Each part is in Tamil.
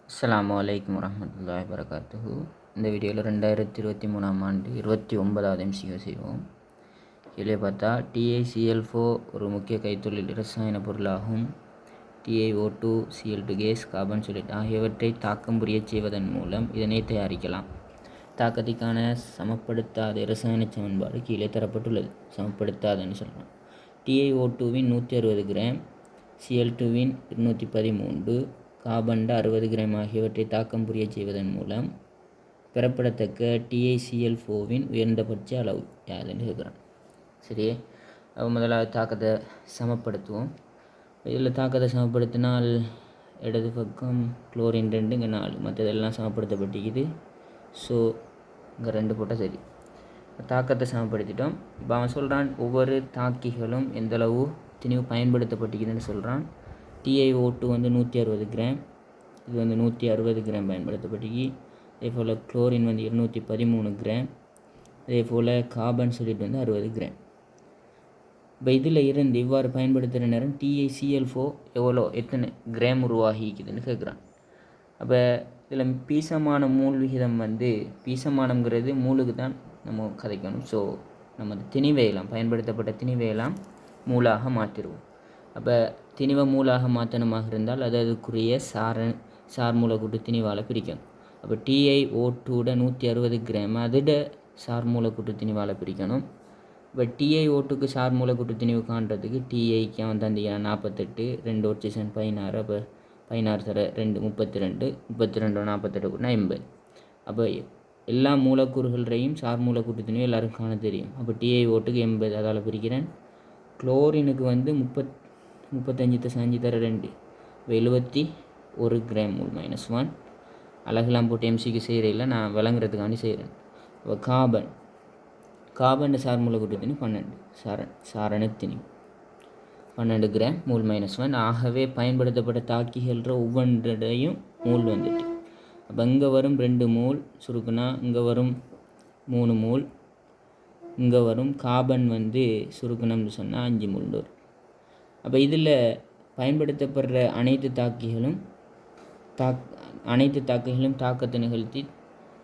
அஸ்ஸலாமு அலைக்கும் வரஹ்மத்துல்லாஹி வபரகாத்துஹு. இந்த வீடியோவில் 2023 ஆண்டு 29வது MCQ செய்வோம். கீழே பார்த்தா TiCl4 ஒரு முக்கிய கைத்தொழில் இரசாயன பொருளாகும். TiO2, Cl2 case, carbon solute ஆகியவற்றை தாக்கம் புரியச் செய்வதன் மூலம் இதனை தயாரிக்கலாம். தாக்கத்திற்கான சமப்படுத்தாத இரசாயன சமன்பாடு கீழே தரப்பட்டுள்ளது. சமப்படுத்தாதன்னு சொல்கிறோம். TiO2வின் 160 கிராம், Cl2வின் 213, கார்பன் 60 கிராம் ஆகியவற்றை தாக்கம் புரிய செய்வதன் மூலம் பெறப்படத்தக்க TiCl4வின் உயர்ந்தபட்ச அளவு யாதுன்னு கேட்குறான். சரி, முதலாவது தாக்கத்தை சமப்படுத்துவோம். இதில் தாக்கத்தை சமப்படுத்தினால் இடது பக்கம் குளோரின் 2 இங்கே 4, மற்றதெல்லாம் சமப்படுத்தப்பட்டிக்குது. ஸோ இங்கே 2 போட்டால் சரி. தாக்கத்தை சமப்படுத்திட்டோம். இப்போ அவன் சொல்கிறான் ஒவ்வொரு தாக்கிகளும் எந்தளவு திணிவு பயன்படுத்தப்பட்டிக்குதுன்னு சொல்கிறான். TiO2 வந்து 160 கிராம், இது வந்து 160 கிராம் பயன்படுத்தப்பட்டிக்கு. அதே போல் குளோரின் வந்து 213 கிராம், அதே போல் கார்பன் சொல்யூட் வந்து 60 கிராம். இப்போ இதில் இருந்து இவ்வாறு பயன்படுத்துகிற நேரம் TiCl4 எத்தனை கிராம் உருவாகிக்குதுன்னு கேட்குறான். அப்போ இதில் பீசமான மூல் விகிதம் வந்து பீசமானங்கிறது மூலுக்கு தான் நம்ம கதைக்கணும். ஸோ நம்ம திணிவையெல்லாம் பயன்படுத்தப்பட்ட திணிவையெல்லாம் மூலாக மாற்றிடுவோம். அப்போ திணிவை மூலாக மாற்றணுமாக இருந்தால் அது அதுக்குரிய சார் மூலக்கூட்டு திணிவால் பிரிக்கணும். அப்போ TiO2 160 கிராம் அதோட சார் மூலக்கூட்டு திணிவால் பிரிக்கணும். இப்போ TiO2க்கு சார் மூலக்கூட்டு திணிவு காண்றதுக்கு Tiக்கு அவன் தந்திக்கிறான் 48, 2 ஆக்சிஜன் 16, அப்போ 16 தர 2 32, 32 48 கூட்டினா 80. அப்போ எல்லா மூலக்கூறுகளையும் சார் மூலக்கூட்டு திணிவு எல்லாருக்கும் காண தெரியும். அப்போ TiO2க்கு 80, அதால் பிரிக்கிறேன். குளோரினுக்கு வந்து 35 தர 2, 71 கிராம் மூல் -1. அழகெல்லாம் போட்டு MCக்கு செய்கிறதில்ல, நான் விளங்குறதுக்காண்டி செய்கிறேன். இப்போ கார்பன் சார் மூலக்கூட்டு திணிவு 12, சாரணத்திணிவு 12 கிராம் மூல் -1. ஆகவே பயன்படுத்தப்பட்ட தாக்கிகள ஒவ்வொன்றையும் மூல் வந்துட்டு. அப்போ இங்கே வரும் 2 மூல் சுருக்குனா, இங்கே வரும் 3 மூல், இங்கே வரும் கார்பன் வந்து சுருக்கணும்னு சொன்னால் 5 மூல் வரும். அப்போ இதில் பயன்படுத்தப்படுற அனைத்து தாக்கிகளும் தாக்கத்தை நிகழ்த்தி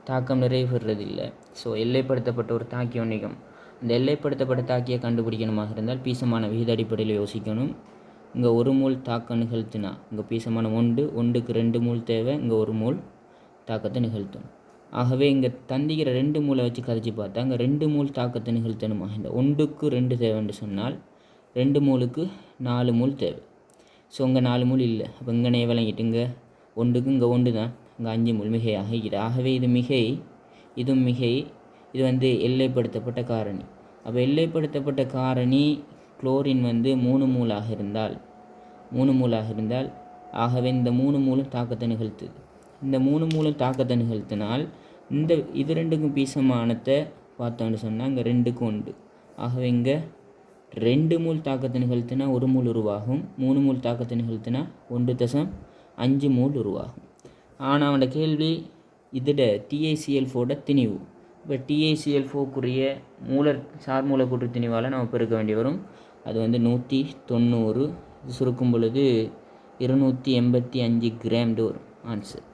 தாக்கம் நிறைவேறதில்லை. ஸோ எல்லைப்படுத்தப்பட்ட ஒரு தாக்கி ஒன்றைக்கும் இந்த எல்லைப்படுத்தப்பட்ட தாக்கியை கண்டுபிடிக்கணுமாக இருந்தால் பீசமான விகித அடிப்படையில் யோசிக்கணும். இங்கே 1 மூல் தாக்கம் நிகழ்த்தினா இங்கே பீசமான 1க்கு 2 மூல் தேவை, இங்கே 1 மூல் தாக்கத்தை நிகழ்த்தணும். ஆகவே இங்கே தந்திக்கிற 2 மூலை வச்சு கதைச்சி பார்த்தா இங்கே 2 மூல் தாக்கத்தை நிகழ்த்தணுமா. இந்த 1க்கு 2 தேவைன்னு சொன்னால் 2 மூலுக்கு 4 மூல் தேவை. ஸோ இங்கே 4 மூல் இல்லை. அப்போ இங்கே விளங்கிட்டு இங்கே 1க்கு இங்கே 1 தான், இங்கே 5 மூல் மிகையாக இருக்குது. ஆகவே இது மிகை, இதுவும் மிகை. இது வந்து எல்லைப்படுத்தப்பட்ட காரணி. அப்போ எல்லைப்படுத்தப்பட்ட காரணி குளோரின் வந்து 3 மூலாக இருந்தால் ஆகவே இந்த 3 மூலும் தாக்கத்தை நிகழ்த்துது. இந்த 3 மூலம் தாக்கத்தை நிகழ்த்தினால் இது 2க்கும் பீசமானத்தை பார்த்தோன்னு சொன்னால் இங்கே 2க்கு 1. ஆகவே இங்கே 2 மூல் தாக்கத்தை நிகழ்த்தினா 1 மூல் உருவாகும், 3 மூல் தாக்கத்தை நிகழ்த்தினா 1.5 மூல் உருவாகும். ஆனால் அவனோட கேள்வி இதோட TiCl4 திணிவு. இப்போ TiCl4க்குரிய சார் மூலக்கூற்று திணிவால் நம்ம பெருக்க வேண்டி வரும். அது வந்து 190, இது சுருக்கும் பொழுது 285 கிராம் வரும் ஆன்சர்.